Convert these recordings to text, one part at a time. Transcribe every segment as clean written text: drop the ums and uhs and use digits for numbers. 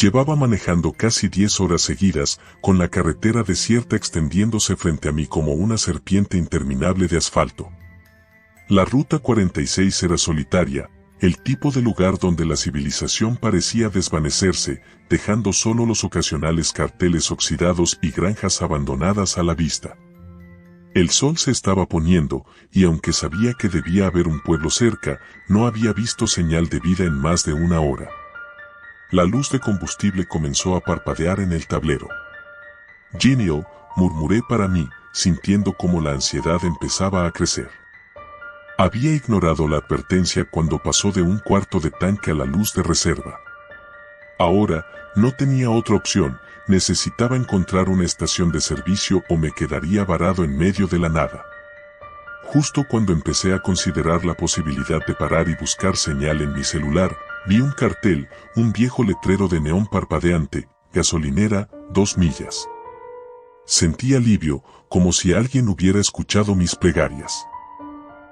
Llevaba manejando casi 10 horas seguidas, con la carretera desierta extendiéndose frente a mí como una serpiente interminable de asfalto. La Ruta 46 era solitaria, el tipo de lugar donde la civilización parecía desvanecerse, dejando solo los ocasionales carteles oxidados y granjas abandonadas a la vista. El sol se estaba poniendo, y aunque sabía que debía haber un pueblo cerca, no había visto señal de vida en más de una hora. La luz de combustible comenzó a parpadear en el tablero. «Genio», murmuré para mí, sintiendo cómo la ansiedad empezaba a crecer. Había ignorado la advertencia cuando pasó de un cuarto de tanque a la luz de reserva. Ahora, no tenía otra opción, necesitaba encontrar una estación de servicio o me quedaría varado en medio de la nada. Justo cuando empecé a considerar la posibilidad de parar y buscar señal en mi celular, vi un cartel, un viejo letrero de neón parpadeante, gasolinera, 2 millas. Sentí alivio, como si alguien hubiera escuchado mis plegarias.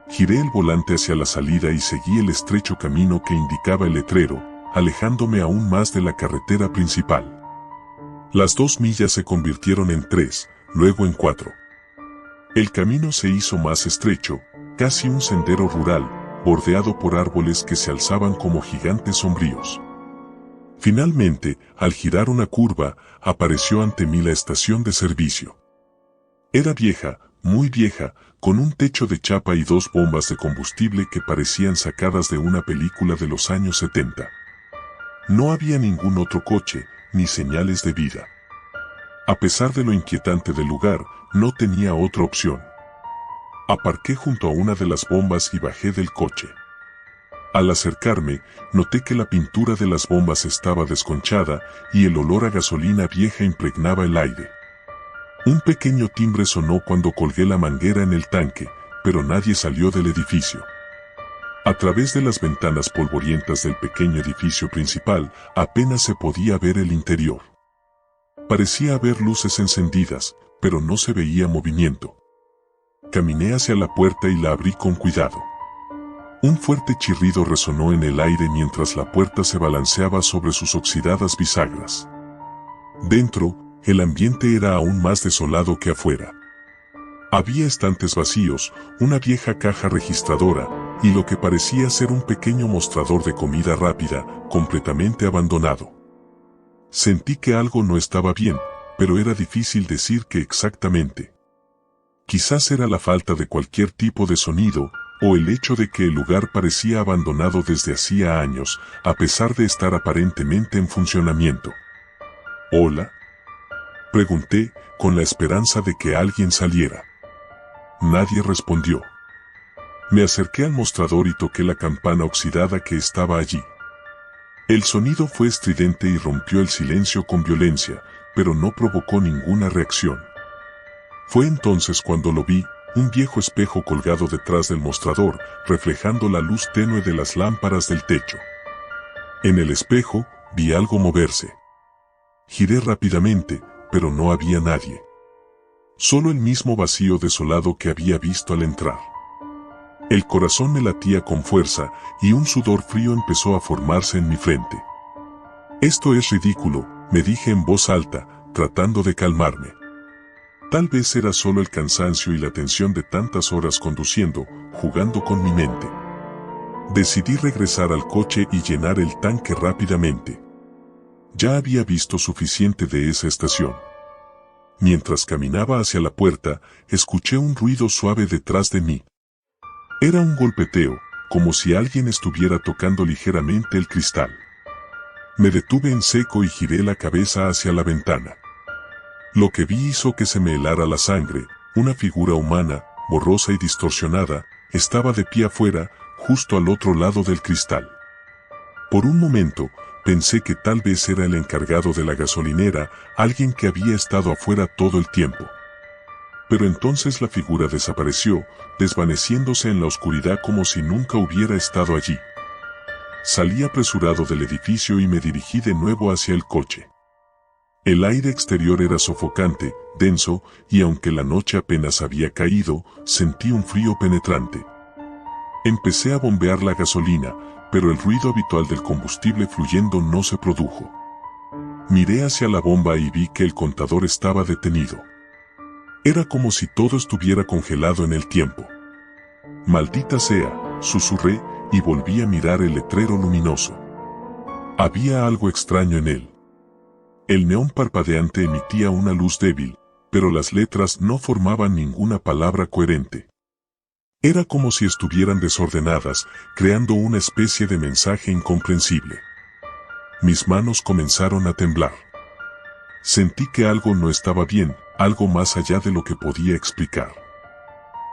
Giré el volante hacia la salida y seguí el estrecho camino que indicaba el letrero, alejándome aún más de la carretera principal. Las 2 millas se convirtieron en 3, luego en 4. El camino se hizo más estrecho, casi un sendero rural, bordeado por árboles que se alzaban como gigantes sombríos. Finalmente, al girar una curva, apareció ante mí la estación de servicio. Era vieja, muy vieja, con un techo de chapa y 2 bombas de combustible que parecían sacadas de una película de los años 70. No había ningún otro coche, ni señales de vida. A pesar de lo inquietante del lugar, no tenía otra opción. Aparqué junto a una de las bombas y bajé del coche. Al acercarme, noté que la pintura de las bombas estaba desconchada y el olor a gasolina vieja impregnaba el aire. Un pequeño timbre sonó cuando colgué la manguera en el tanque, pero nadie salió del edificio. A través de las ventanas polvorientas del pequeño edificio principal, apenas se podía ver el interior. Parecía haber luces encendidas, pero no se veía movimiento. Caminé hacia la puerta y la abrí con cuidado. Un fuerte chirrido resonó en el aire mientras la puerta se balanceaba sobre sus oxidadas bisagras. Dentro, el ambiente era aún más desolado que afuera. Había estantes vacíos, una vieja caja registradora, y lo que parecía ser un pequeño mostrador de comida rápida, completamente abandonado. Sentí que algo no estaba bien, pero era difícil decir qué exactamente. Quizás era la falta de cualquier tipo de sonido, o el hecho de que el lugar parecía abandonado desde hacía años, a pesar de estar aparentemente en funcionamiento. «¿Hola?», pregunté, con la esperanza de que alguien saliera. Nadie respondió. Me acerqué al mostrador y toqué la campana oxidada que estaba allí. El sonido fue estridente y rompió el silencio con violencia, pero no provocó ninguna reacción. Fue entonces cuando lo vi, un viejo espejo colgado detrás del mostrador, reflejando la luz tenue de las lámparas del techo. En el espejo, vi algo moverse. Giré rápidamente, pero no había nadie. Solo el mismo vacío desolado que había visto al entrar. El corazón me latía con fuerza, y un sudor frío empezó a formarse en mi frente. «Esto es ridículo», me dije en voz alta, tratando de calmarme. Tal vez era solo el cansancio y la tensión de tantas horas conduciendo, jugando con mi mente. Decidí regresar al coche y llenar el tanque rápidamente. Ya había visto suficiente de esa estación. Mientras caminaba hacia la puerta, escuché un ruido suave detrás de mí. Era un golpeteo, como si alguien estuviera tocando ligeramente el cristal. Me detuve en seco y giré la cabeza hacia la ventana. Lo que vi hizo que se me helara la sangre. Una figura humana, borrosa y distorsionada, estaba de pie afuera, justo al otro lado del cristal. Por un momento, pensé que tal vez era el encargado de la gasolinera, alguien que había estado afuera todo el tiempo. Pero entonces la figura desapareció, desvaneciéndose en la oscuridad como si nunca hubiera estado allí. Salí apresurado del edificio y me dirigí de nuevo hacia el coche. El aire exterior era sofocante, denso, y aunque la noche apenas había caído, sentí un frío penetrante. Empecé a bombear la gasolina, pero el ruido habitual del combustible fluyendo no se produjo. Miré hacia la bomba y vi que el contador estaba detenido. Era como si todo estuviera congelado en el tiempo. Maldita sea, susurré y volví a mirar el letrero luminoso. Había algo extraño en él. El neón parpadeante emitía una luz débil, pero las letras no formaban ninguna palabra coherente. Era como si estuvieran desordenadas, creando una especie de mensaje incomprensible. Mis manos comenzaron a temblar. Sentí que algo no estaba bien, algo más allá de lo que podía explicar.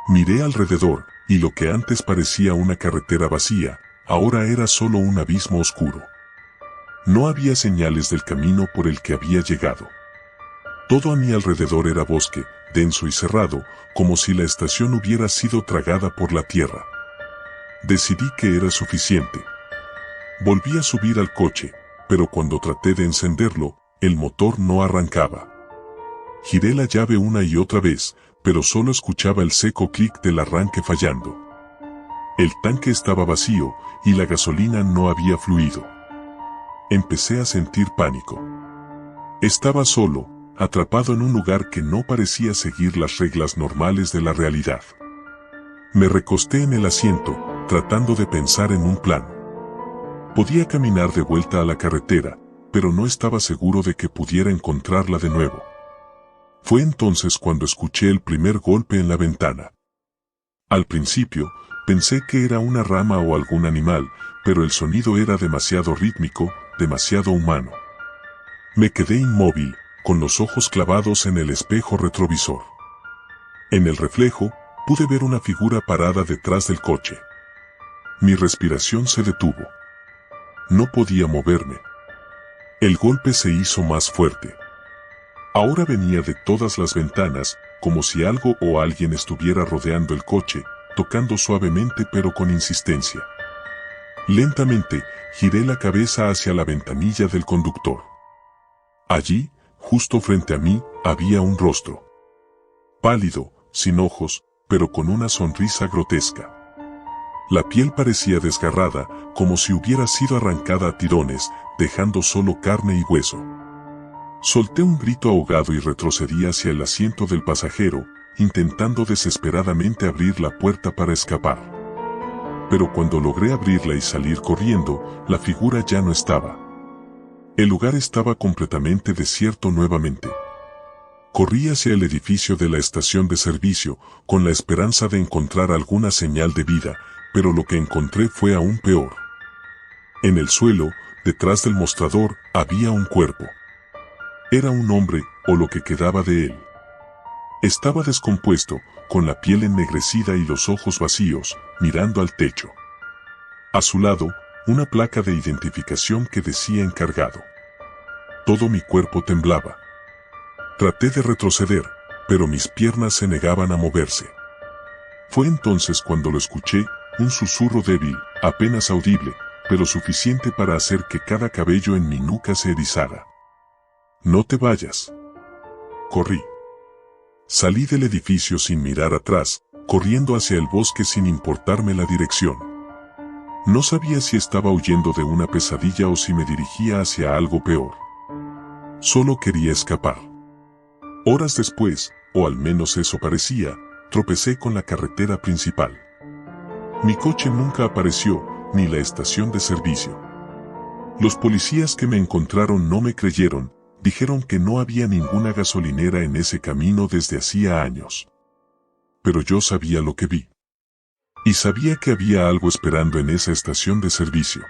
Miré alrededor, y lo que antes parecía una carretera vacía, ahora era solo un abismo oscuro. No había señales del camino por el que había llegado. Todo a mi alrededor era bosque, denso y cerrado, como si la estación hubiera sido tragada por la tierra. Decidí que era suficiente. Volví a subir al coche, pero cuando traté de encenderlo, el motor no arrancaba. Giré la llave una y otra vez, pero solo escuchaba el seco clic del arranque fallando. El tanque estaba vacío, y la gasolina no había fluido. Empecé a sentir pánico. Estaba solo, atrapado en un lugar que no parecía seguir las reglas normales de la realidad. Me recosté en el asiento, tratando de pensar en un plan. Podía caminar de vuelta a la carretera, pero no estaba seguro de que pudiera encontrarla de nuevo. Fue entonces cuando escuché el primer golpe en la ventana. Al principio, pensé que era una rama o algún animal, pero el sonido era demasiado rítmico, demasiado humano. Me quedé inmóvil, con los ojos clavados en el espejo retrovisor. En el reflejo, pude ver una figura parada detrás del coche. Mi respiración se detuvo. No podía moverme. El golpe se hizo más fuerte. Ahora venía de todas las ventanas, como si algo o alguien estuviera rodeando el coche, tocando suavemente pero con insistencia. Lentamente, giré la cabeza hacia la ventanilla del conductor. Allí, justo frente a mí, había un rostro. Pálido, sin ojos, pero con una sonrisa grotesca. La piel parecía desgarrada, como si hubiera sido arrancada a tirones, dejando solo carne y hueso. Solté un grito ahogado y retrocedí hacia el asiento del pasajero, intentando desesperadamente abrir la puerta para escapar. Pero cuando logré abrirla y salir corriendo, la figura ya no estaba. El lugar estaba completamente desierto nuevamente. Corrí hacia el edificio de la estación de servicio, con la esperanza de encontrar alguna señal de vida, pero lo que encontré fue aún peor. En el suelo, detrás del mostrador, había un cuerpo. Era un hombre, o lo que quedaba de él. Estaba descompuesto, con la piel ennegrecida y los ojos vacíos, mirando al techo. A su lado, una placa de identificación que decía encargado. Todo mi cuerpo temblaba. Traté de retroceder, pero mis piernas se negaban a moverse. Fue entonces cuando lo escuché, un susurro débil, apenas audible, pero suficiente para hacer que cada cabello en mi nuca se erizara. No te vayas. Corrí. Salí del edificio sin mirar atrás, corriendo hacia el bosque sin importarme la dirección. No sabía si estaba huyendo de una pesadilla o si me dirigía hacia algo peor. Solo quería escapar. Horas después, o al menos eso parecía, tropecé con la carretera principal. Mi coche nunca apareció, ni la estación de servicio. Los policías que me encontraron no me creyeron, dijeron que no había ninguna gasolinera en ese camino desde hacía años. Pero yo sabía lo que vi. Y sabía que había algo esperando en esa estación de servicio.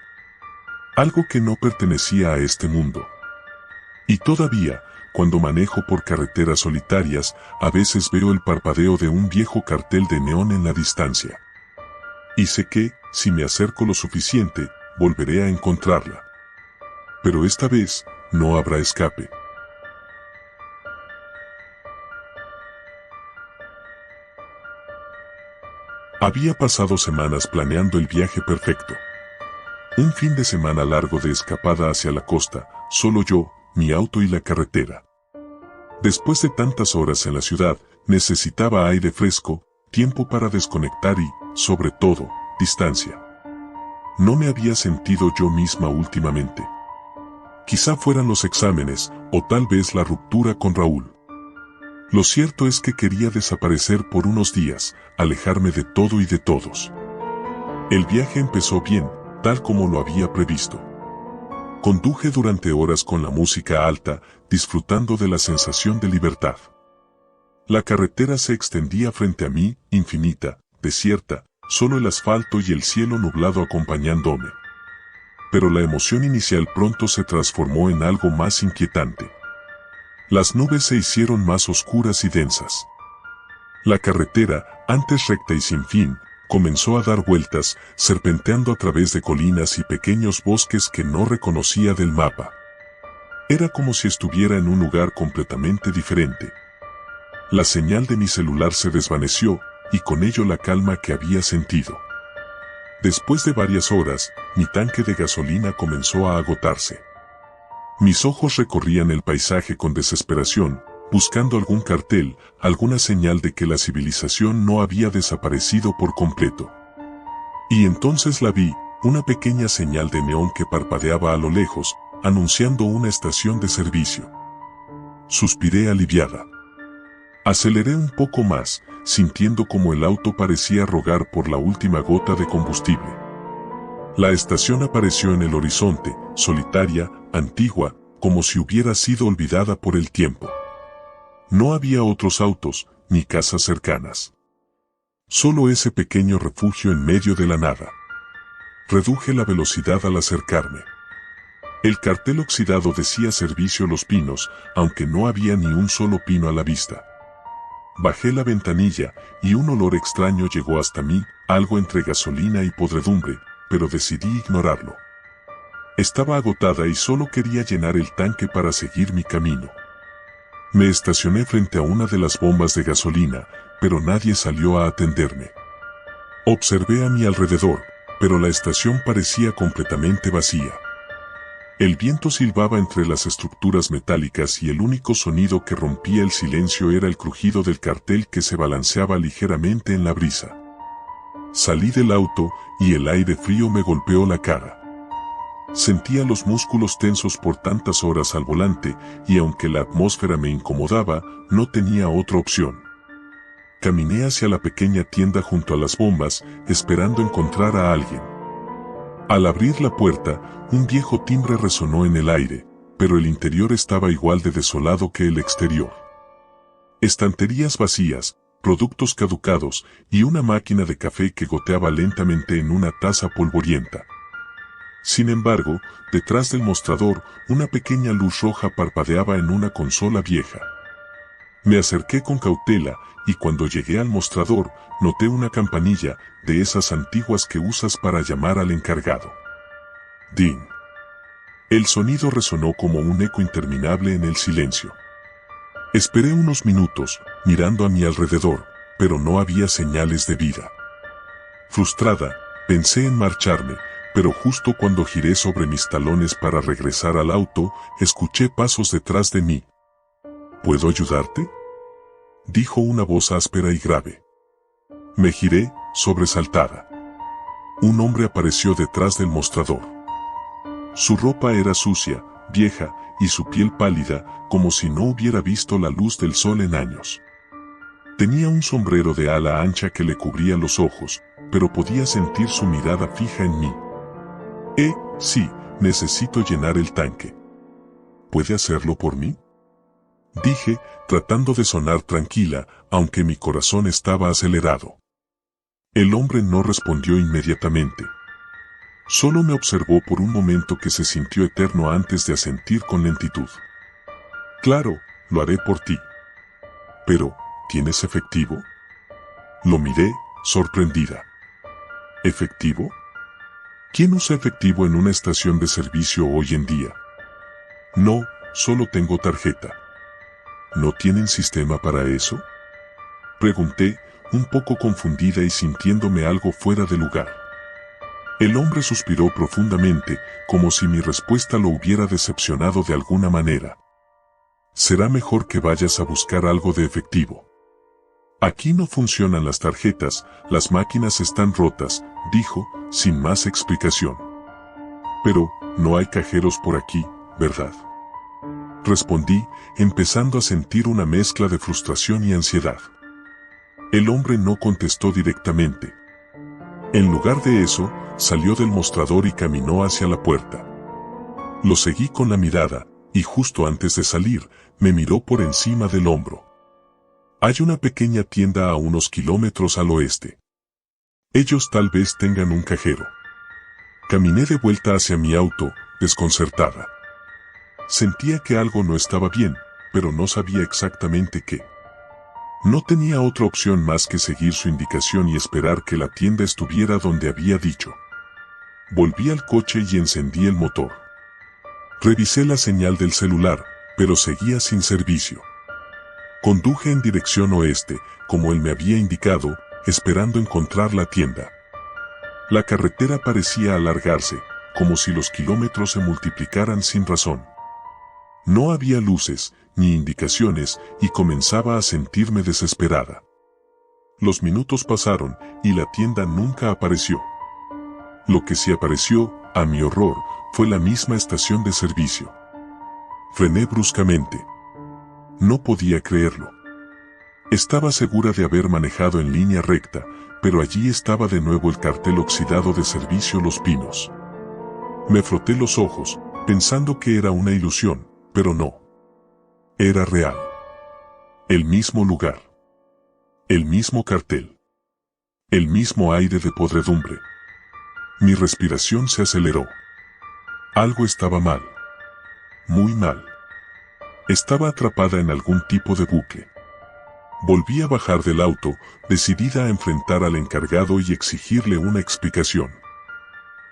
Algo que no pertenecía a este mundo. Y todavía, cuando manejo por carreteras solitarias, a veces veo el parpadeo de un viejo cartel de neón en la distancia. Y sé que, si me acerco lo suficiente, volveré a encontrarla. Pero esta vez, no habrá escape. Había pasado semanas planeando el viaje perfecto. Un fin de semana largo de escapada hacia la costa, solo yo, mi auto y la carretera. Después de tantas horas en la ciudad, necesitaba aire fresco, tiempo para desconectar y, sobre todo, distancia. No me había sentido yo misma últimamente. Quizá fueran los exámenes, o tal vez la ruptura con Raúl. Lo cierto es que quería desaparecer por unos días, alejarme de todo y de todos. El viaje empezó bien, tal como lo había previsto. Conduje durante horas con la música alta, disfrutando de la sensación de libertad. La carretera se extendía frente a mí, infinita, desierta, solo el asfalto y el cielo nublado acompañándome. Pero la emoción inicial pronto se transformó en algo más inquietante. Las nubes se hicieron más oscuras y densas. La carretera, antes recta y sin fin, comenzó a dar vueltas, serpenteando a través de colinas y pequeños bosques que no reconocía del mapa. Era como si estuviera en un lugar completamente diferente. La señal de mi celular se desvaneció, y con ello la calma que había sentido. Después de varias horas, mi tanque de gasolina comenzó a agotarse. Mis ojos recorrían el paisaje con desesperación, buscando algún cartel, alguna señal de que la civilización no había desaparecido por completo. Y entonces la vi, una pequeña señal de neón que parpadeaba a lo lejos, anunciando una estación de servicio. Suspiré aliviada. Aceleré un poco más, sintiendo como el auto parecía rogar por la última gota de combustible. La estación apareció en el horizonte, solitaria, antigua, como si hubiera sido olvidada por el tiempo. No había otros autos, ni casas cercanas. Solo ese pequeño refugio en medio de la nada. Reduje la velocidad al acercarme. El cartel oxidado decía Servicio Los Pinos, aunque no había ni un solo pino a la vista. Bajé la ventanilla, y un olor extraño llegó hasta mí, algo entre gasolina y podredumbre, pero decidí ignorarlo. Estaba agotada y solo quería llenar el tanque para seguir mi camino. Me estacioné frente a una de las bombas de gasolina, pero nadie salió a atenderme. Observé a mi alrededor, pero la estación parecía completamente vacía. El viento silbaba entre las estructuras metálicas y el único sonido que rompía el silencio era el crujido del cartel que se balanceaba ligeramente en la brisa. Salí del auto y el aire frío me golpeó la cara. Sentía los músculos tensos por tantas horas al volante y aunque la atmósfera me incomodaba, no tenía otra opción. Caminé hacia la pequeña tienda junto a las bombas, esperando encontrar a alguien. Al abrir la puerta, un viejo timbre resonó en el aire, pero el interior estaba igual de desolado que el exterior. Estanterías vacías, productos caducados y una máquina de café que goteaba lentamente en una taza polvorienta. Sin embargo, detrás del mostrador, una pequeña luz roja parpadeaba en una consola vieja. Me acerqué con cautela, y cuando llegué al mostrador, noté una campanilla, de esas antiguas que usas para llamar al encargado. ¡Ding! El sonido resonó como un eco interminable en el silencio. Esperé unos minutos, mirando a mi alrededor, pero no había señales de vida. Frustrada, pensé en marcharme, pero justo cuando giré sobre mis talones para regresar al auto, escuché pasos detrás de mí. ¿Puedo ayudarte?, dijo una voz áspera y grave. Me giré, sobresaltada. Un hombre apareció detrás del mostrador. Su ropa era sucia, vieja, y su piel pálida, como si no hubiera visto la luz del sol en años. Tenía un sombrero de ala ancha que le cubría los ojos, pero podía sentir su mirada fija en mí. Sí, necesito llenar el tanque. ¿Puede hacerlo por mí?, dije, tratando de sonar tranquila, aunque mi corazón estaba acelerado. El hombre no respondió inmediatamente. Solo me observó por un momento que se sintió eterno antes de asentir con lentitud. Claro, lo haré por ti. Pero, ¿tienes efectivo?, lo miré, sorprendida. ¿Efectivo? ¿Quién usa efectivo en una estación de servicio hoy en día? No, solo tengo tarjeta. ¿No tienen sistema para eso?, pregunté, un poco confundida y sintiéndome algo fuera de lugar. El hombre suspiró profundamente, como si mi respuesta lo hubiera decepcionado de alguna manera. Será mejor que vayas a buscar algo de efectivo. Aquí no funcionan las tarjetas, las máquinas están rotas, dijo, sin más explicación. Pero, ¿no hay cajeros por aquí?, ¿verdad?, respondí, empezando a sentir una mezcla de frustración y ansiedad. El hombre no contestó directamente. En lugar de eso, salió del mostrador y caminó hacia la puerta. Lo seguí con la mirada, y justo antes de salir, me miró por encima del hombro. Hay una pequeña tienda a unos kilómetros al oeste. Ellos tal vez tengan un cajero. Caminé de vuelta hacia mi auto, desconcertada. Sentía que algo no estaba bien, pero no sabía exactamente qué. No tenía otra opción más que seguir su indicación y esperar que la tienda estuviera donde había dicho. Volví al coche y encendí el motor. Revisé la señal del celular, pero seguía sin servicio. Conduje en dirección oeste, como él me había indicado, esperando encontrar la tienda. La carretera parecía alargarse, como si los kilómetros se multiplicaran sin razón. No había luces, ni indicaciones, y comenzaba a sentirme desesperada. Los minutos pasaron, y la tienda nunca apareció. Lo que sí apareció, a mi horror, fue la misma estación de servicio. Frené bruscamente. No podía creerlo. Estaba segura de haber manejado en línea recta, pero allí estaba de nuevo el cartel oxidado de Servicio Los Pinos. Me froté los ojos, pensando que era una ilusión, pero no. Era real. El mismo lugar. El mismo cartel. El mismo aire de podredumbre. Mi respiración se aceleró. Algo estaba mal. Muy mal. Estaba atrapada en algún tipo de bucle. Volví a bajar del auto, decidida a enfrentar al encargado y exigirle una explicación.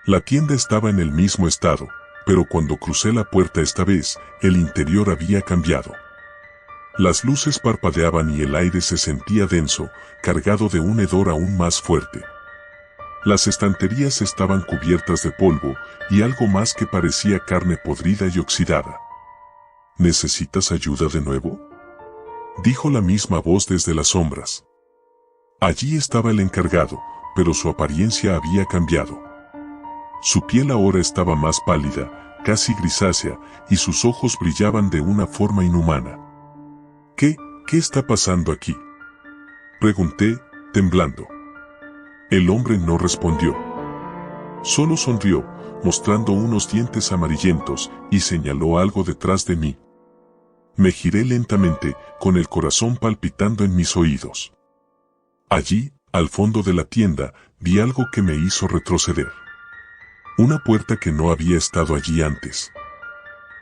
La tienda estaba en el mismo estado, pero cuando crucé la puerta esta vez, el interior había cambiado. Las luces parpadeaban y el aire se sentía denso, cargado de un hedor aún más fuerte. Las estanterías estaban cubiertas de polvo y algo más que parecía carne podrida y oxidada. ¿Necesitas ayuda de nuevo?, dijo la misma voz desde las sombras. Allí estaba el encargado, pero su apariencia había cambiado. Su piel ahora estaba más pálida, casi grisácea, y sus ojos brillaban de una forma inhumana. ¿Qué está pasando aquí?, pregunté, temblando. El hombre no respondió. Solo sonrió, mostrando unos dientes amarillentos, y señaló algo detrás de mí. Me giré lentamente, con el corazón palpitando en mis oídos. Allí, al fondo de la tienda, vi algo que me hizo retroceder. Una puerta que no había estado allí antes.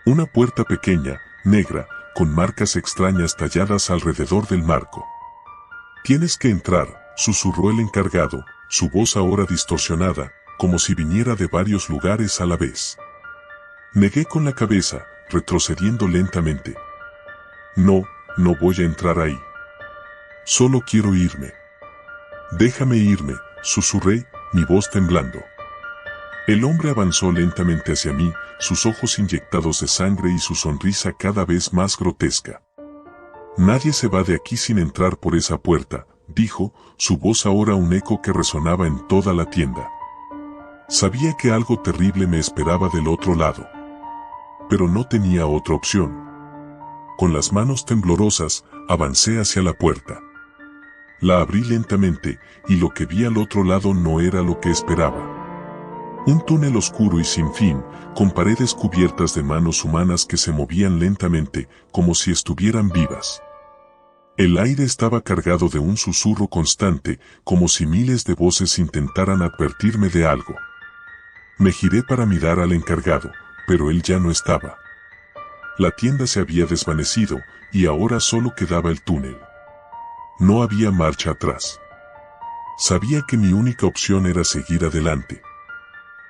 Una puerta pequeña, negra, con marcas extrañas talladas alrededor del marco. «Tienes que entrar», susurró el encargado, su voz ahora distorsionada, como si viniera de varios lugares a la vez. Negué con la cabeza, retrocediendo lentamente. No voy a entrar ahí. Solo quiero irme. Déjame irme, susurré, mi voz temblando. El hombre avanzó lentamente hacia mí, sus ojos inyectados de sangre y su sonrisa cada vez más grotesca. Nadie se va de aquí sin entrar por esa puerta, dijo, su voz ahora un eco que resonaba en toda la tienda. Sabía que algo terrible me esperaba del otro lado. Pero no tenía otra opción. Con las manos temblorosas, avancé hacia la puerta. La abrí lentamente, y lo que vi al otro lado no era lo que esperaba. Un túnel oscuro y sin fin, con paredes cubiertas de manos humanas que se movían lentamente, como si estuvieran vivas. El aire estaba cargado de un susurro constante, como si miles de voces intentaran advertirme de algo. Me giré para mirar al encargado, pero él ya no estaba. La tienda se había desvanecido, y ahora solo quedaba el túnel. No había marcha atrás. Sabía que mi única opción era seguir adelante.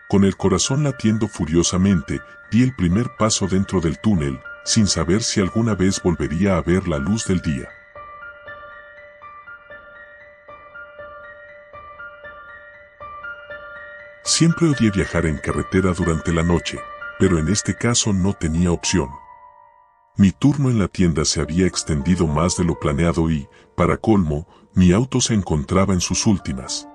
Con el corazón latiendo furiosamente, di el primer paso dentro del túnel, sin saber si alguna vez volvería a ver la luz del día. Siempre odié viajar en carretera durante la noche, pero en este caso no tenía opción. Mi turno en la tienda se había extendido más de lo planeado y, para colmo, mi auto se encontraba en sus últimas.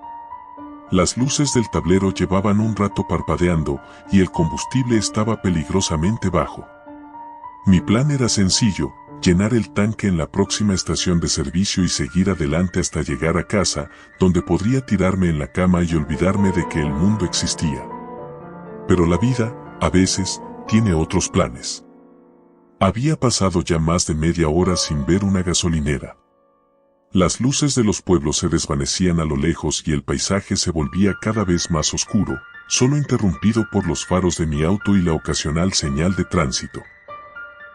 Las luces del tablero llevaban un rato parpadeando y el combustible estaba peligrosamente bajo. Mi plan era sencillo: llenar el tanque en la próxima estación de servicio y seguir adelante hasta llegar a casa, donde podría tirarme en la cama y olvidarme de que el mundo existía. Pero la vida, a veces, tiene otros planes. Había pasado ya más de media hora sin ver una gasolinera. Las luces de los pueblos se desvanecían a lo lejos y el paisaje se volvía cada vez más oscuro, solo interrumpido por los faros de mi auto y la ocasional señal de tránsito.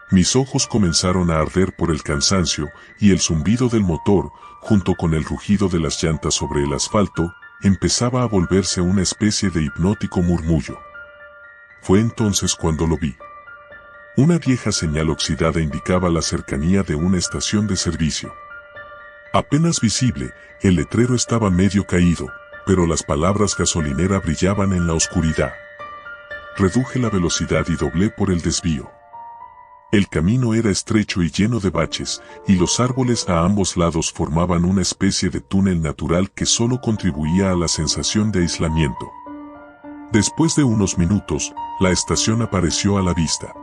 Mis ojos comenzaron a arder por el cansancio, y el zumbido del motor, junto con el rugido de las llantas sobre el asfalto, empezaba a volverse una especie de hipnótico murmullo. Fue entonces cuando lo vi. Una vieja señal oxidada indicaba la cercanía de una estación de servicio. Apenas visible, el letrero estaba medio caído, pero las palabras gasolinera brillaban en la oscuridad. Reduje la velocidad y doblé por el desvío. El camino era estrecho y lleno de baches, y los árboles a ambos lados formaban una especie de túnel natural que solo contribuía a la sensación de aislamiento. Después de unos minutos, la estación apareció a la vista.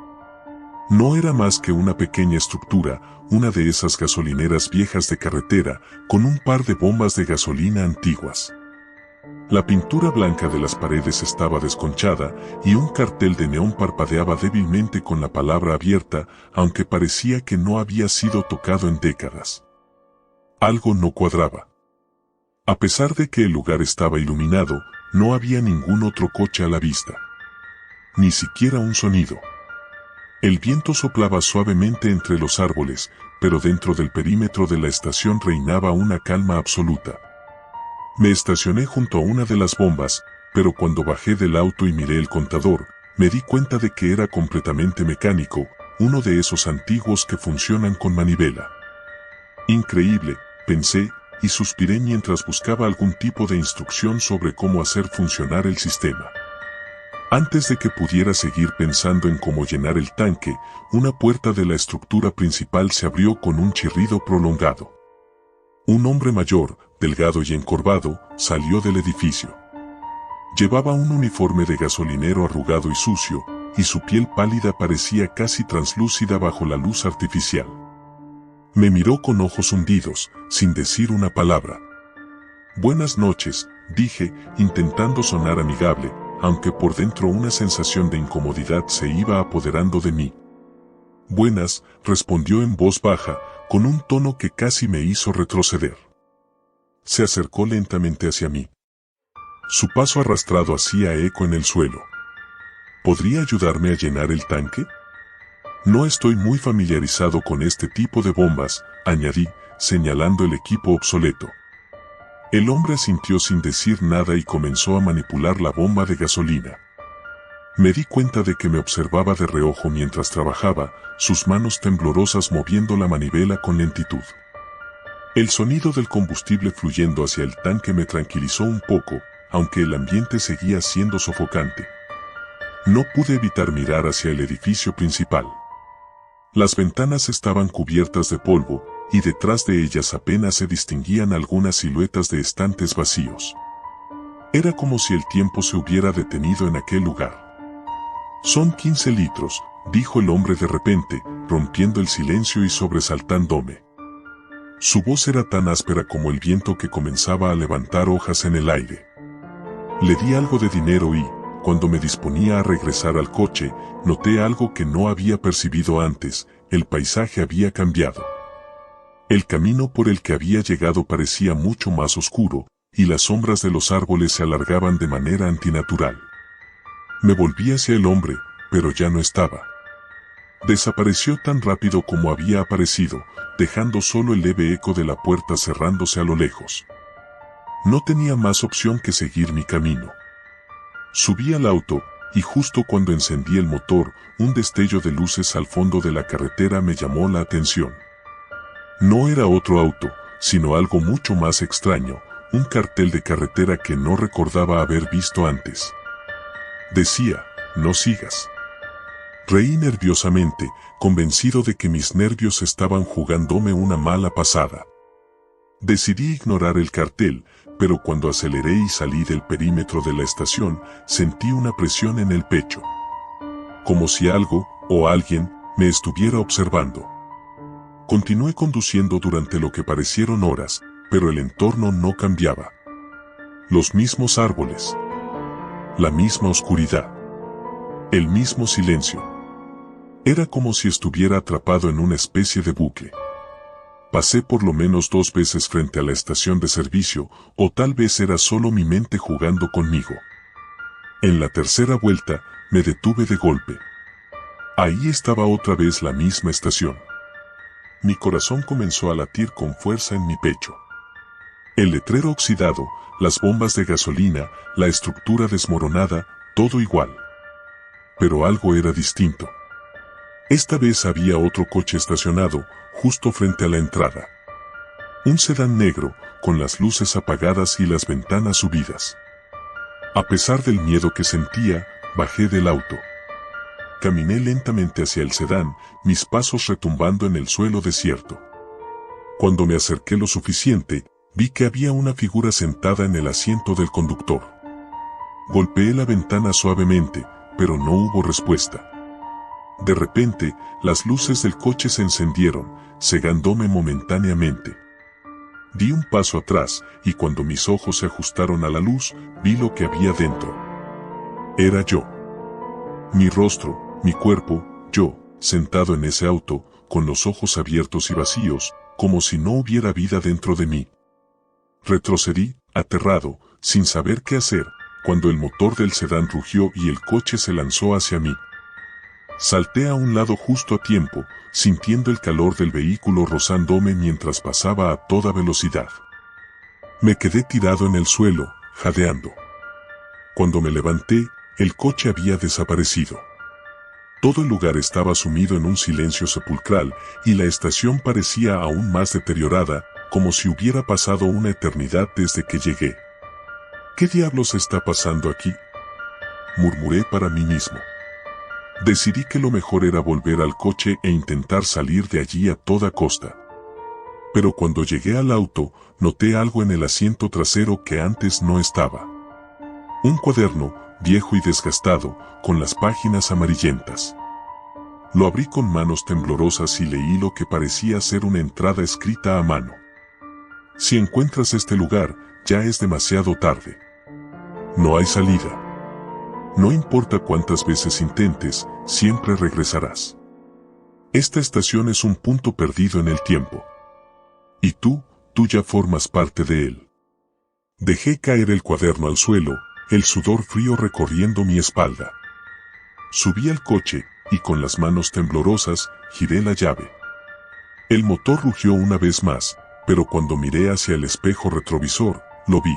No era más que una pequeña estructura, una de esas gasolineras viejas de carretera, con un par de bombas de gasolina antiguas. La pintura blanca de las paredes estaba desconchada, y un cartel de neón parpadeaba débilmente con la palabra abierta, aunque parecía que no había sido tocado en décadas. Algo no cuadraba. A pesar de que el lugar estaba iluminado, no había ningún otro coche a la vista. Ni siquiera un sonido. El viento soplaba suavemente entre los árboles, pero dentro del perímetro de la estación reinaba una calma absoluta. Me estacioné junto a una de las bombas, pero cuando bajé del auto y miré el contador, me di cuenta de que era completamente mecánico, uno de esos antiguos que funcionan con manivela. Increíble, pensé, y suspiré mientras buscaba algún tipo de instrucción sobre cómo hacer funcionar el sistema. Antes de que pudiera seguir pensando en cómo llenar el tanque, una puerta de la estructura principal se abrió con un chirrido prolongado. Un hombre mayor, delgado y encorvado, salió del edificio. Llevaba un uniforme de gasolinero arrugado y sucio, y su piel pálida parecía casi translúcida bajo la luz artificial. Me miró con ojos hundidos, sin decir una palabra. «Buenas noches», dije, intentando sonar amigable, aunque por dentro una sensación de incomodidad se iba apoderando de mí. «Buenas», respondió en voz baja, con un tono que casi me hizo retroceder. Se acercó lentamente hacia mí. Su paso arrastrado hacía eco en el suelo. ¿Podría ayudarme a llenar el tanque? No estoy muy familiarizado con este tipo de bombas, añadí, señalando el equipo obsoleto. El hombre asintió sin decir nada y comenzó a manipular la bomba de gasolina. Me di cuenta de que me observaba de reojo mientras trabajaba, sus manos temblorosas moviendo la manivela con lentitud. El sonido del combustible fluyendo hacia el tanque me tranquilizó un poco, aunque el ambiente seguía siendo sofocante. No pude evitar mirar hacia el edificio principal. Las ventanas estaban cubiertas de polvo, y detrás de ellas apenas se distinguían algunas siluetas de estantes vacíos. Era como si el tiempo se hubiera detenido en aquel lugar. «Son 15 litros», dijo el hombre de repente, rompiendo el silencio y sobresaltándome. Su voz era tan áspera como el viento que comenzaba a levantar hojas en el aire. Le di algo de dinero y, cuando me disponía a regresar al coche, noté algo que no había percibido antes: el paisaje había cambiado. El camino por el que había llegado parecía mucho más oscuro, y las sombras de los árboles se alargaban de manera antinatural. Me volví hacia el hombre, pero ya no estaba. Desapareció tan rápido como había aparecido, dejando solo el leve eco de la puerta cerrándose a lo lejos. No tenía más opción que seguir mi camino. Subí al auto, y justo cuando encendí el motor, un destello de luces al fondo de la carretera me llamó la atención. No era otro auto, sino algo mucho más extraño, un cartel de carretera que no recordaba haber visto antes. Decía: «No sigas». Reí nerviosamente, convencido de que mis nervios estaban jugándome una mala pasada. Decidí ignorar el cartel, pero cuando aceleré y salí del perímetro de la estación, sentí una presión en el pecho. Como si algo, o alguien, me estuviera observando. Continué conduciendo durante lo que parecieron horas, pero el entorno no cambiaba. Los mismos árboles. La misma oscuridad. El mismo silencio. Era como si estuviera atrapado en una especie de bucle. Pasé por lo menos 2 veces frente a la estación de servicio, o tal vez era solo mi mente jugando conmigo. En la tercera vuelta, me detuve de golpe. Ahí estaba otra vez la misma estación. Mi corazón comenzó a latir con fuerza en mi pecho. El letrero oxidado, las bombas de gasolina, la estructura desmoronada, todo igual. Pero algo era distinto. Esta vez había otro coche estacionado, justo frente a la entrada. Un sedán negro, con las luces apagadas y las ventanas subidas. A pesar del miedo que sentía, bajé del auto. Caminé lentamente hacia el sedán, mis pasos retumbando en el suelo desierto. Cuando me acerqué lo suficiente, vi que había una figura sentada en el asiento del conductor. Golpeé la ventana suavemente, pero no hubo respuesta. De repente, las luces del coche se encendieron, cegándome momentáneamente. Di un paso atrás, y cuando mis ojos se ajustaron a la luz, vi lo que había dentro. Era yo. Mi rostro, mi cuerpo, yo, sentado en ese auto, con los ojos abiertos y vacíos, como si no hubiera vida dentro de mí. Retrocedí, aterrado, sin saber qué hacer, cuando el motor del sedán rugió y el coche se lanzó hacia mí. Salté a un lado justo a tiempo, sintiendo el calor del vehículo rozándome mientras pasaba a toda velocidad. Me quedé tirado en el suelo, jadeando. Cuando me levanté, el coche había desaparecido. Todo el lugar estaba sumido en un silencio sepulcral, y la estación parecía aún más deteriorada, como si hubiera pasado una eternidad desde que llegué. ¿Qué diablos está pasando aquí?, murmuré para mí mismo. Decidí que lo mejor era volver al coche e intentar salir de allí a toda costa. Pero cuando llegué al auto, noté algo en el asiento trasero que antes no estaba. Un cuaderno, viejo y desgastado, con las páginas amarillentas. Lo abrí con manos temblorosas y leí lo que parecía ser una entrada escrita a mano. Si encuentras este lugar, ya es demasiado tarde. No hay salida. No importa cuántas veces intentes, siempre regresarás. Esta estación es un punto perdido en el tiempo. Y tú ya formas parte de él. Dejé caer el cuaderno al suelo, el sudor frío recorriendo mi espalda. Subí al coche, y con las manos temblorosas, giré la llave. El motor rugió una vez más, pero cuando miré hacia el espejo retrovisor, lo vi.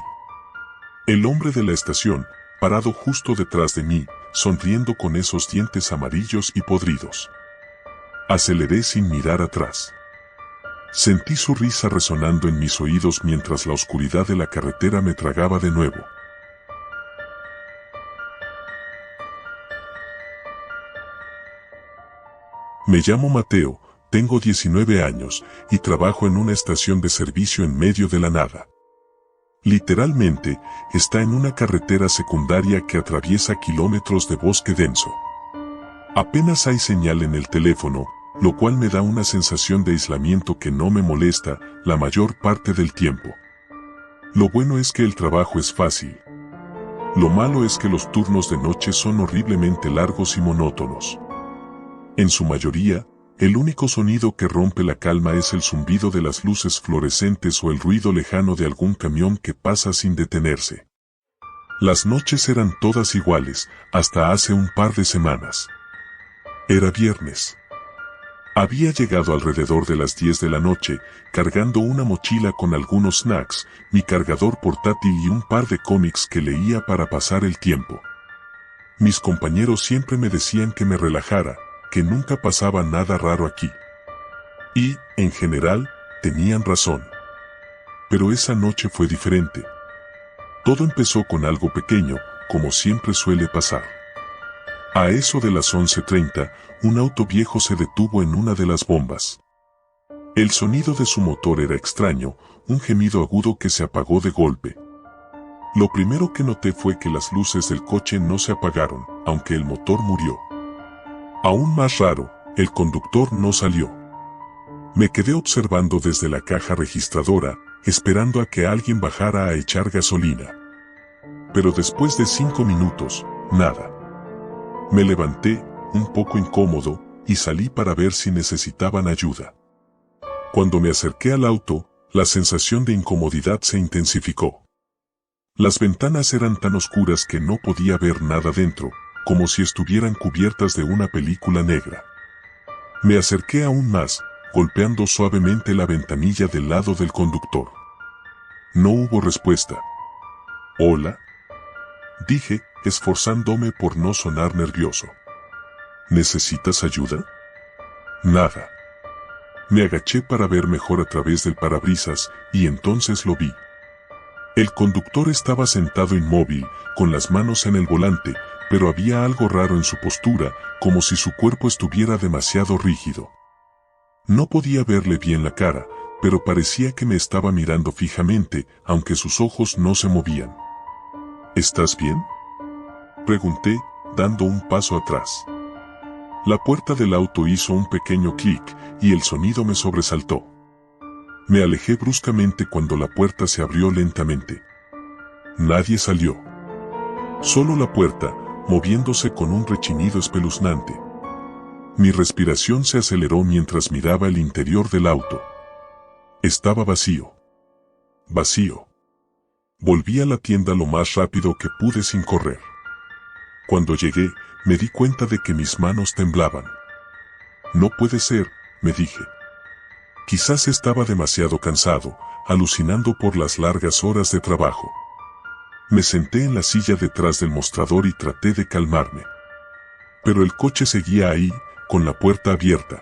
El hombre de la estación, parado justo detrás de mí, sonriendo con esos dientes amarillos y podridos. Aceleré sin mirar atrás. Sentí su risa resonando en mis oídos mientras la oscuridad de la carretera me tragaba de nuevo. Me llamo Mateo, tengo 19 años, y trabajo en una estación de servicio en medio de la nada. Literalmente, está en una carretera secundaria que atraviesa kilómetros de bosque denso. Apenas hay señal en el teléfono, lo cual me da una sensación de aislamiento que no me molesta la mayor parte del tiempo. Lo bueno es que el trabajo es fácil. Lo malo es que los turnos de noche son horriblemente largos y monótonos. En su mayoría, el único sonido que rompe la calma es el zumbido de las luces fluorescentes o el ruido lejano de algún camión que pasa sin detenerse. Las noches eran todas iguales, hasta hace un par de semanas. Era viernes. Había llegado alrededor de las 10 de la noche, cargando una mochila con algunos snacks, mi cargador portátil y un par de cómics que leía para pasar el tiempo. Mis compañeros siempre me decían que me relajara, que nunca pasaba nada raro aquí. Y, en general, tenían razón. Pero esa noche fue diferente. Todo empezó con algo pequeño, como siempre suele pasar. A eso de las 11:30, un auto viejo se detuvo en una de las bombas. El sonido de su motor era extraño, un gemido agudo que se apagó de golpe. Lo primero que noté fue que las luces del coche no se apagaron, aunque el motor murió. Aún más raro, El conductor no salió. Me quedé observando desde la caja registradora, esperando a que alguien bajara a echar gasolina. Pero después de 5 minutos, nada. Me levanté, un poco incómodo, y salí para ver si necesitaban ayuda. Cuando me acerqué al auto, la sensación de incomodidad se intensificó. Las ventanas eran tan oscuras que no podía ver nada dentro, como si estuvieran cubiertas de una película negra. Me acerqué aún más, golpeando suavemente la ventanilla del lado del conductor. No hubo respuesta. «Hola», dije, esforzándome por no sonar nervioso. «¿Necesitas ayuda?» Nada. Me agaché para ver mejor a través del parabrisas y entonces lo vi. El conductor estaba sentado inmóvil, con las manos en el volante, pero había algo raro en su postura, como si su cuerpo estuviera demasiado rígido. No podía verle bien la cara, pero parecía que me estaba mirando fijamente, aunque sus ojos no se movían. «¿Estás bien?», pregunté, dando un paso atrás. La puerta del auto hizo un pequeño clic, y el sonido me sobresaltó. Me alejé bruscamente cuando la puerta se abrió lentamente. Nadie salió. Solo la puerta, moviéndose con un rechinido espeluznante. Mi respiración se aceleró mientras miraba el interior del auto. Estaba vacío. Vacío. Volví a la tienda lo más rápido que pude sin correr. Cuando llegué, me di cuenta de que mis manos temblaban. «No puede ser», me dije. Quizás estaba demasiado cansado, alucinando por las largas horas de trabajo. Me senté en la silla detrás del mostrador y traté de calmarme. Pero el coche seguía ahí, con la puerta abierta.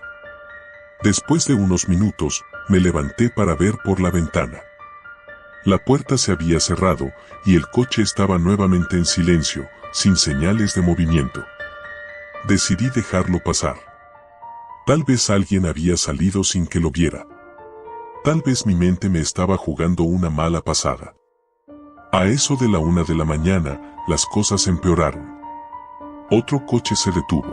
Después de unos minutos, me levanté para ver por la ventana. La puerta se había cerrado, y el coche estaba nuevamente en silencio, sin señales de movimiento. Decidí dejarlo pasar. Tal vez alguien había salido sin que lo viera. Tal vez mi mente me estaba jugando una mala pasada. A eso de la 1 de la mañana, las cosas empeoraron. Otro coche se detuvo.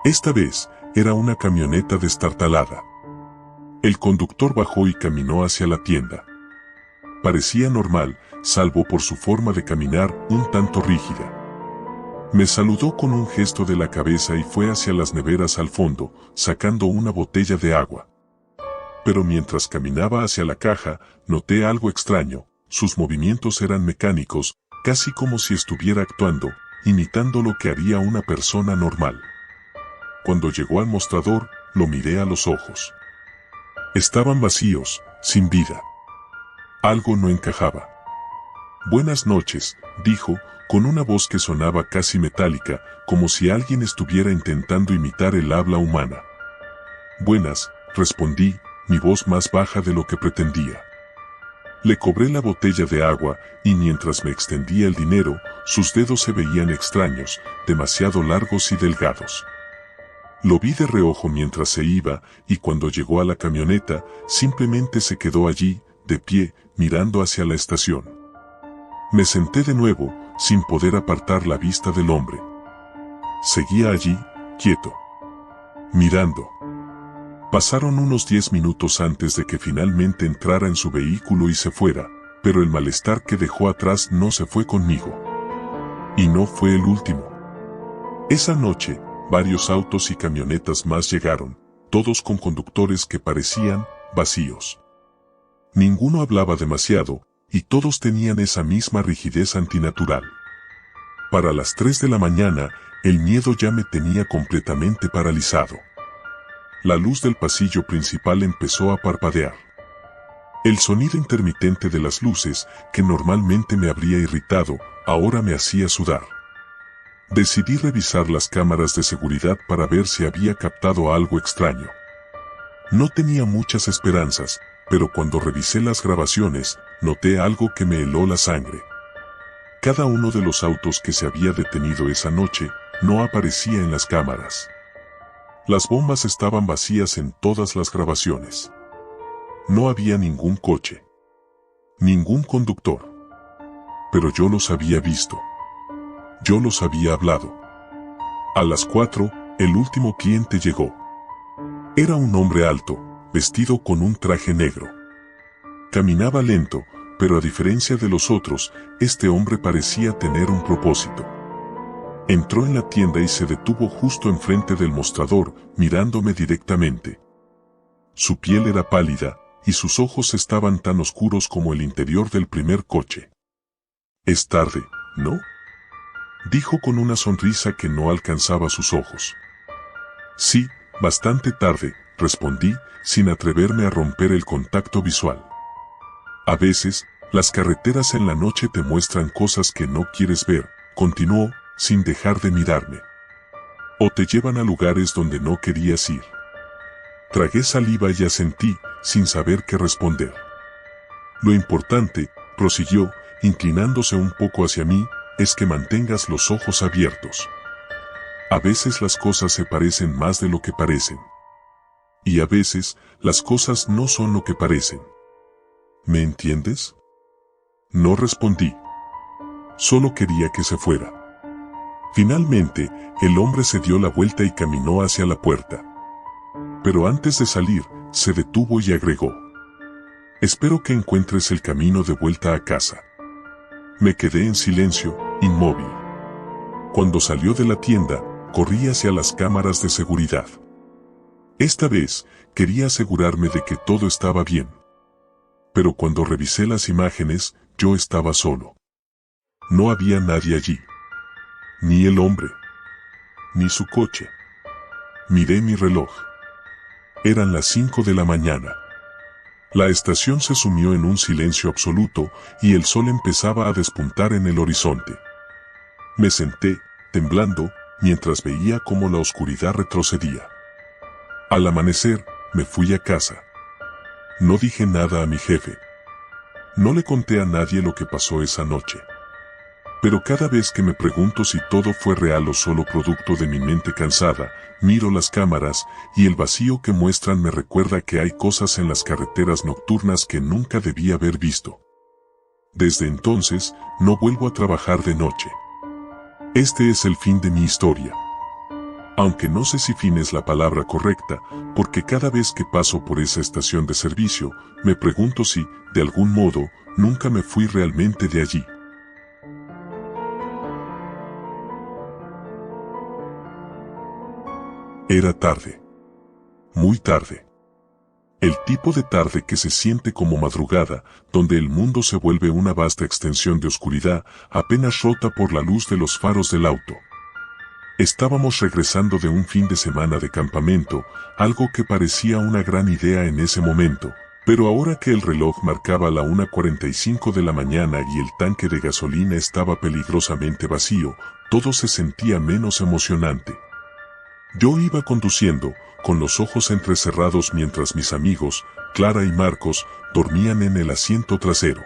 Esta vez, era una camioneta destartalada. El conductor bajó y caminó hacia la tienda. Parecía normal, salvo por su forma de caminar un tanto rígida. Me saludó con un gesto de la cabeza y fue hacia las neveras al fondo, sacando una botella de agua. Pero mientras caminaba hacia la caja, noté algo extraño. Sus movimientos eran mecánicos, casi como si estuviera actuando, imitando lo que haría una persona normal. Cuando llegó al mostrador, lo miré a los ojos. Estaban vacíos, sin vida. Algo no encajaba. «Buenas noches», dijo, con una voz que sonaba casi metálica, como si alguien estuviera intentando imitar el habla humana. «Buenas», respondí, mi voz más baja de lo que pretendía. Le cobré la botella de agua, y mientras me extendía el dinero, sus dedos se veían extraños, demasiado largos y delgados. Lo vi de reojo mientras se iba, y cuando llegó a la camioneta, simplemente se quedó allí, de pie, mirando hacia la estación. Me senté de nuevo, sin poder apartar la vista del hombre. Seguía allí, quieto. Mirando. Pasaron unos 10 minutos antes de que finalmente entrara en su vehículo y se fuera, pero el malestar que dejó atrás no se fue conmigo. Y no fue el último. Esa noche, varios autos y camionetas más llegaron, todos con conductores que parecían vacíos. Ninguno hablaba demasiado, y todos tenían esa misma rigidez antinatural. Para las 3 de la mañana, el miedo ya me tenía completamente paralizado. La luz del pasillo principal empezó a parpadear. El sonido intermitente de las luces, que normalmente me habría irritado, ahora me hacía sudar. Decidí revisar las cámaras de seguridad para ver si había captado algo extraño. No tenía muchas esperanzas, pero cuando revisé las grabaciones, noté algo que me heló la sangre. Cada uno de los autos que se había detenido esa noche, no aparecía en las cámaras. Las bombas estaban vacías en todas las grabaciones. No había ningún coche. Ningún conductor. Pero yo los había visto. Yo los había hablado. A las 4, el último cliente llegó. Era un hombre alto, vestido con un traje negro. Caminaba lento, pero a diferencia de los otros, este hombre parecía tener un propósito. Entró en la tienda y se detuvo justo enfrente del mostrador, mirándome directamente. Su piel era pálida, y sus ojos estaban tan oscuros como el interior del primer coche. «Es tarde, ¿no?», dijo con una sonrisa que no alcanzaba sus ojos. «Sí, bastante tarde», respondí, sin atreverme a romper el contacto visual. «A veces, las carreteras en la noche te muestran cosas que no quieres ver», continuó, sin dejar de mirarme. «O te llevan a lugares donde no querías ir». Tragué saliva y asentí, sin saber qué responder. «Lo importante», prosiguió, inclinándose un poco hacia mí, «es que mantengas los ojos abiertos. A veces las cosas se parecen más de lo que parecen. Y a veces, las cosas no son lo que parecen. ¿Me entiendes?». No respondí. Solo quería que se fuera. Finalmente, el hombre se dio la vuelta y caminó hacia la puerta. Pero antes de salir, se detuvo y agregó: «Espero que encuentres el camino de vuelta a casa». Me quedé en silencio, inmóvil. Cuando salió de la tienda, corrí hacia las cámaras de seguridad. Esta vez, quería asegurarme de que todo estaba bien. Pero cuando revisé las imágenes, yo estaba solo. No había nadie allí. Ni el hombre. Ni su coche. Miré mi reloj. Eran las 5 de la mañana. La estación se sumió en un silencio absoluto y el sol empezaba a despuntar en el horizonte. Me senté, temblando, mientras veía cómo la oscuridad retrocedía. Al amanecer, me fui a casa. No dije nada a mi jefe. No le conté a nadie lo que pasó esa noche. Pero cada vez que me pregunto si todo fue real o solo producto de mi mente cansada, miro las cámaras, y el vacío que muestran me recuerda que hay cosas en las carreteras nocturnas que nunca debí haber visto. Desde entonces, no vuelvo a trabajar de noche. Este es el fin de mi historia. Aunque no sé si fin es la palabra correcta, porque cada vez que paso por esa estación de servicio, me pregunto si, de algún modo, nunca me fui realmente de allí. Era tarde. Muy tarde. El tipo de tarde que se siente como madrugada, donde el mundo se vuelve una vasta extensión de oscuridad, apenas rota por la luz de los faros del auto. Estábamos regresando de un fin de semana de campamento, algo que parecía una gran idea en ese momento, pero ahora que el reloj marcaba la 1:45 de la mañana y el tanque de gasolina estaba peligrosamente vacío, todo se sentía menos emocionante. Yo iba conduciendo, con los ojos entrecerrados mientras mis amigos, Clara y Marcos, dormían en el asiento trasero.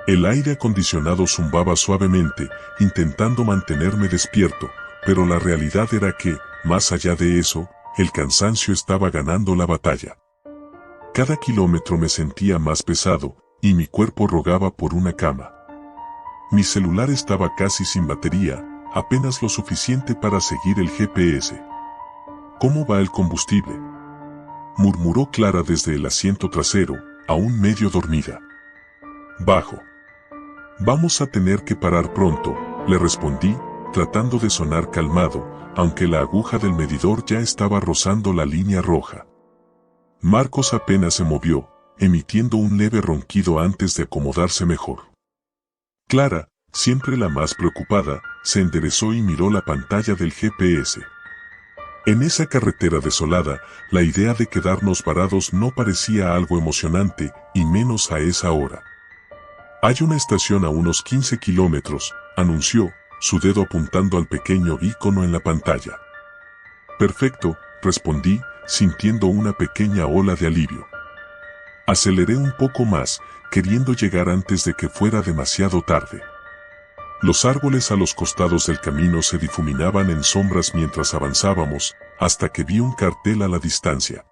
El aire acondicionado zumbaba suavemente, intentando mantenerme despierto, pero la realidad era que, más allá de eso, el cansancio estaba ganando la batalla. Cada kilómetro me sentía más pesado, y mi cuerpo rogaba por una cama. Mi celular estaba casi sin batería, apenas lo suficiente para seguir el GPS. «¿Cómo va el combustible?», murmuró Clara desde el asiento trasero, aún medio dormida. «Bajo. Vamos a tener que parar pronto», le respondí, tratando de sonar calmado, aunque la aguja del medidor ya estaba rozando la línea roja. Marcos apenas se movió, emitiendo un leve ronquido antes de acomodarse mejor. Clara, siempre la más preocupada, se enderezó y miró la pantalla del GPS. En esa carretera desolada, la idea de quedarnos varados no parecía algo emocionante, y menos a esa hora. «Hay una estación a unos 15 kilómetros», anunció, su dedo apuntando al pequeño ícono en la pantalla. «Perfecto», respondí, sintiendo una pequeña ola de alivio. Aceleré un poco más, queriendo llegar antes de que fuera demasiado tarde. Los árboles a los costados del camino se difuminaban en sombras mientras avanzábamos, hasta que vi un cartel a la distancia.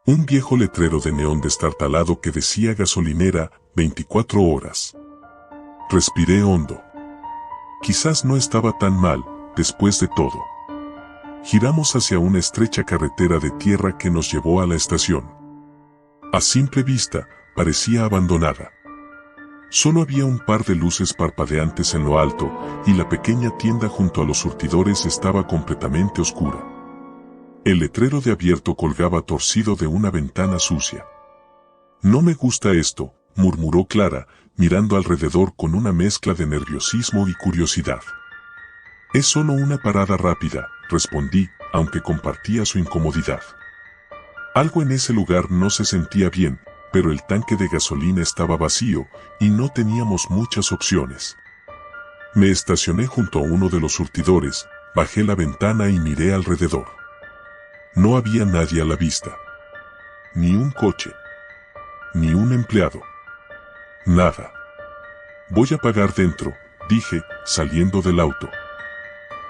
Un viejo letrero de neón destartalado que decía gasolinera, 24 horas. Respiré hondo. Quizás no estaba tan mal, después de todo. Giramos hacia una estrecha carretera de tierra que nos llevó a la estación. A simple vista, parecía abandonada. Solo había un par de luces parpadeantes en lo alto, y la pequeña tienda junto a los surtidores estaba completamente oscura. El letrero de abierto colgaba torcido de una ventana sucia. «No me gusta esto», murmuró Clara, mirando alrededor con una mezcla de nerviosismo y curiosidad. «Es solo una parada rápida», respondí, aunque compartía su incomodidad. Algo en ese lugar no se sentía bien, pero el tanque de gasolina estaba vacío, y no teníamos muchas opciones. Me estacioné junto a uno de los surtidores, bajé la ventana y miré alrededor. No había nadie a la vista. Ni un coche. Ni un empleado. Nada. «Voy a pagar dentro», dije, saliendo del auto.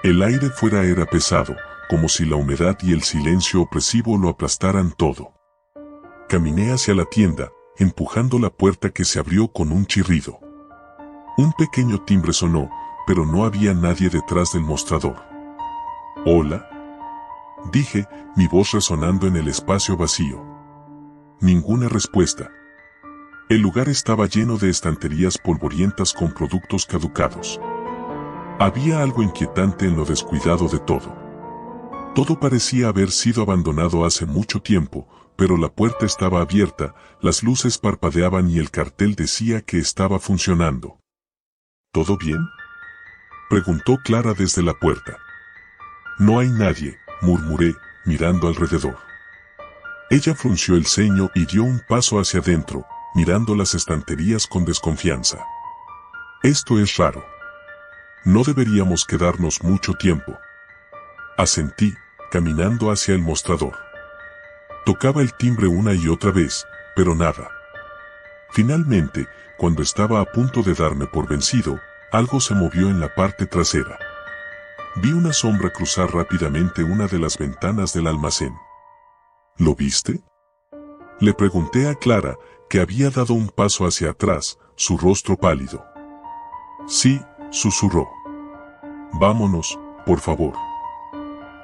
El aire fuera era pesado, como si la humedad y el silencio opresivo lo aplastaran todo. Caminé hacia la tienda, empujando la puerta que se abrió con un chirrido. Un pequeño timbre sonó, pero no había nadie detrás del mostrador. «¿Hola?», dije, mi voz resonando en el espacio vacío. Ninguna respuesta. El lugar estaba lleno de estanterías polvorientas con productos caducados. Había algo inquietante en lo descuidado de todo. Todo parecía haber sido abandonado hace mucho tiempo, pero la puerta estaba abierta, las luces parpadeaban y el cartel decía que estaba funcionando. «¿Todo bien?», preguntó Clara desde la puerta. «No hay nadie», murmuré, mirando alrededor. Ella frunció el ceño y dio un paso hacia adentro, mirando las estanterías con desconfianza. «Esto es raro. No deberíamos quedarnos mucho tiempo», asentí, caminando hacia el mostrador. Tocaba el timbre una y otra vez, pero nada. Finalmente, cuando estaba a punto de darme por vencido, algo se movió en la parte trasera. Vi una sombra cruzar rápidamente una de las ventanas del almacén. «¿Lo viste?», le pregunté a Clara, que había dado un paso hacia atrás, su rostro pálido. «Sí», susurró. «Vámonos, por favor».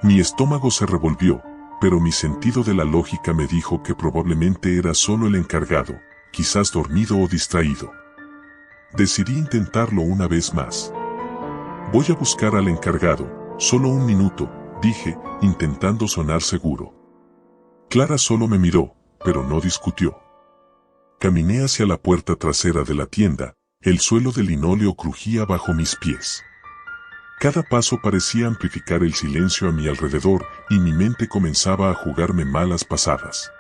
Mi estómago se revolvió, pero mi sentido de la lógica me dijo que probablemente era solo el encargado, quizás dormido o distraído. Decidí intentarlo una vez más. «Voy a buscar al encargado, solo un minuto», dije, intentando sonar seguro. Clara solo me miró, pero no discutió. Caminé hacia la puerta trasera de la tienda, el suelo de linóleo crujía bajo mis pies. Cada paso parecía amplificar el silencio a mi alrededor y mi mente comenzaba a jugarme malas pasadas.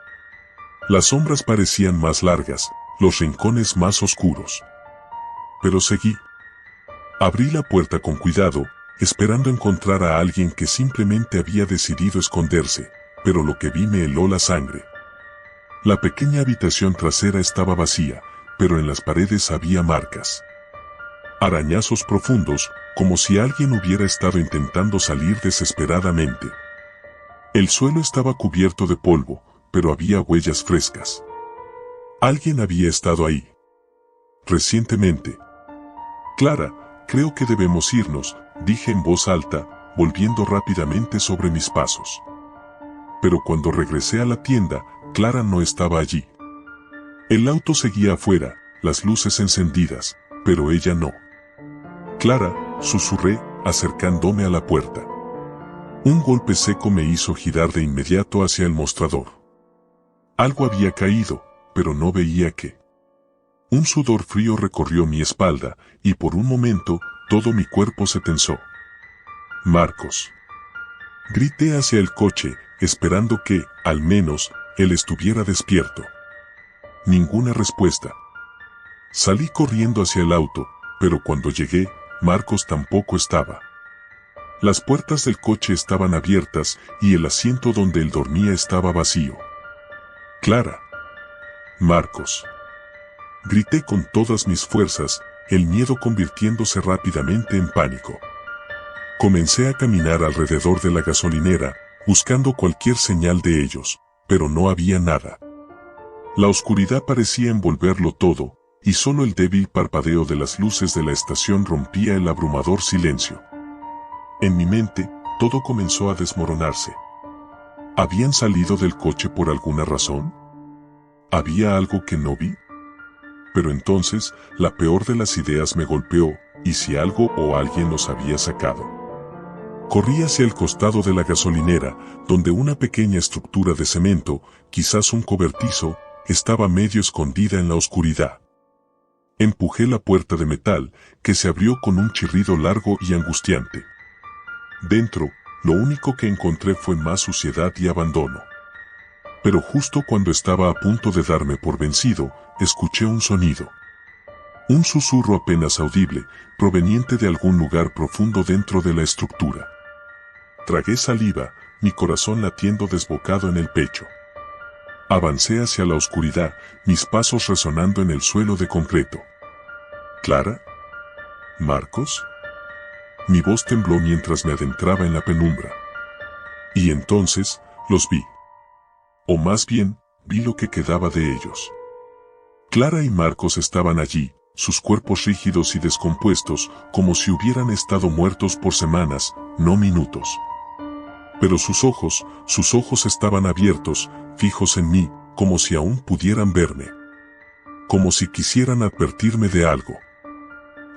Las sombras parecían más largas, los rincones más oscuros. Pero seguí. Abrí la puerta con cuidado, esperando encontrar a alguien que simplemente había decidido esconderse, pero lo que vi me heló la sangre. La pequeña habitación trasera estaba vacía, pero en las paredes había marcas. Arañazos profundos, como si alguien hubiera estado intentando salir desesperadamente. El suelo estaba cubierto de polvo, pero había huellas frescas. Alguien había estado ahí. Recientemente. «Clara, creo que debemos irnos», dije en voz alta, volviendo rápidamente sobre mis pasos. Pero cuando regresé a la tienda, Clara no estaba allí. El auto seguía afuera, las luces encendidas, pero ella no. «Clara», susurré, acercándome a la puerta. Un golpe seco me hizo girar de inmediato hacia el mostrador. Algo había caído, pero no veía qué. Un sudor frío recorrió mi espalda, y por un momento, todo mi cuerpo se tensó. «Marcos». Grité hacia el coche, esperando que, al menos, él estuviera despierto. Ninguna respuesta. Salí corriendo hacia el auto, pero cuando llegué, Marcos tampoco estaba. Las puertas del coche estaban abiertas y el asiento donde él dormía estaba vacío. «Clara». «Marcos». Grité con todas mis fuerzas, el miedo convirtiéndose rápidamente en pánico. Comencé a caminar alrededor de la gasolinera, buscando cualquier señal de ellos, pero no había nada. La oscuridad parecía envolverlo todo, y solo el débil parpadeo de las luces de la estación rompía el abrumador silencio. En mi mente, todo comenzó a desmoronarse. ¿Habían salido del coche por alguna razón? ¿Había algo que no vi? Pero entonces, la peor de las ideas me golpeó, ¿y si algo o alguien los había sacado? Corrí hacia el costado de la gasolinera, donde una pequeña estructura de cemento, quizás un cobertizo, estaba medio escondida en la oscuridad. Empujé la puerta de metal, que se abrió con un chirrido largo y angustiante. Dentro, lo único que encontré fue más suciedad y abandono. Pero justo cuando estaba a punto de darme por vencido, escuché un sonido. Un susurro apenas audible, proveniente de algún lugar profundo dentro de la estructura. Tragué saliva, mi corazón latiendo desbocado en el pecho. Avancé hacia la oscuridad, mis pasos resonando en el suelo de concreto. ¿Clara? ¿Marcos? Mi voz tembló mientras me adentraba en la penumbra. Y entonces, los vi. O más bien, vi lo que quedaba de ellos. Clara y Marcos estaban allí, sus cuerpos rígidos y descompuestos, como si hubieran estado muertos por semanas, no minutos. Pero sus ojos estaban abiertos, fijos en mí, como si aún pudieran verme. Como si quisieran advertirme de algo.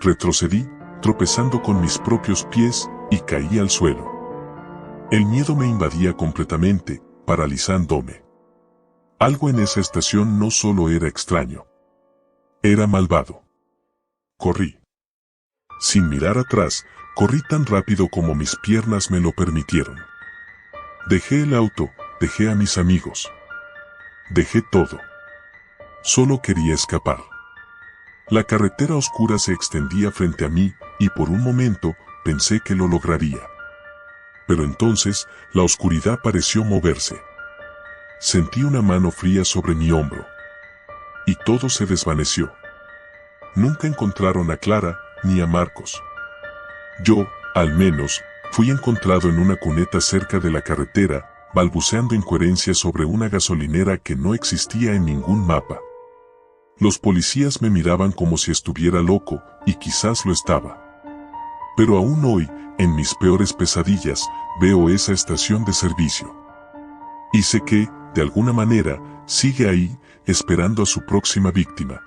Retrocedí, tropezando con mis propios pies, y caí al suelo. El miedo me invadía completamente, paralizándome. Algo en esa estación no solo era extraño. Era malvado. Corrí. Sin mirar atrás, corrí tan rápido como mis piernas me lo permitieron. Dejé el auto, dejé a mis amigos. Dejé todo. Solo quería escapar. La carretera oscura se extendía frente a mí, y por un momento, pensé que lo lograría. Pero entonces, la oscuridad pareció moverse. Sentí una mano fría sobre mi hombro. Y todo se desvaneció. Nunca encontraron a Clara, ni a Marcos. Yo, al menos, fui encontrado en una cuneta cerca de la carretera, balbuceando incoherencias sobre una gasolinera que no existía en ningún mapa. Los policías me miraban como si estuviera loco, y quizás lo estaba. Pero aún hoy, en mis peores pesadillas, veo esa estación de servicio. Y sé que, de alguna manera, sigue ahí, esperando a su próxima víctima.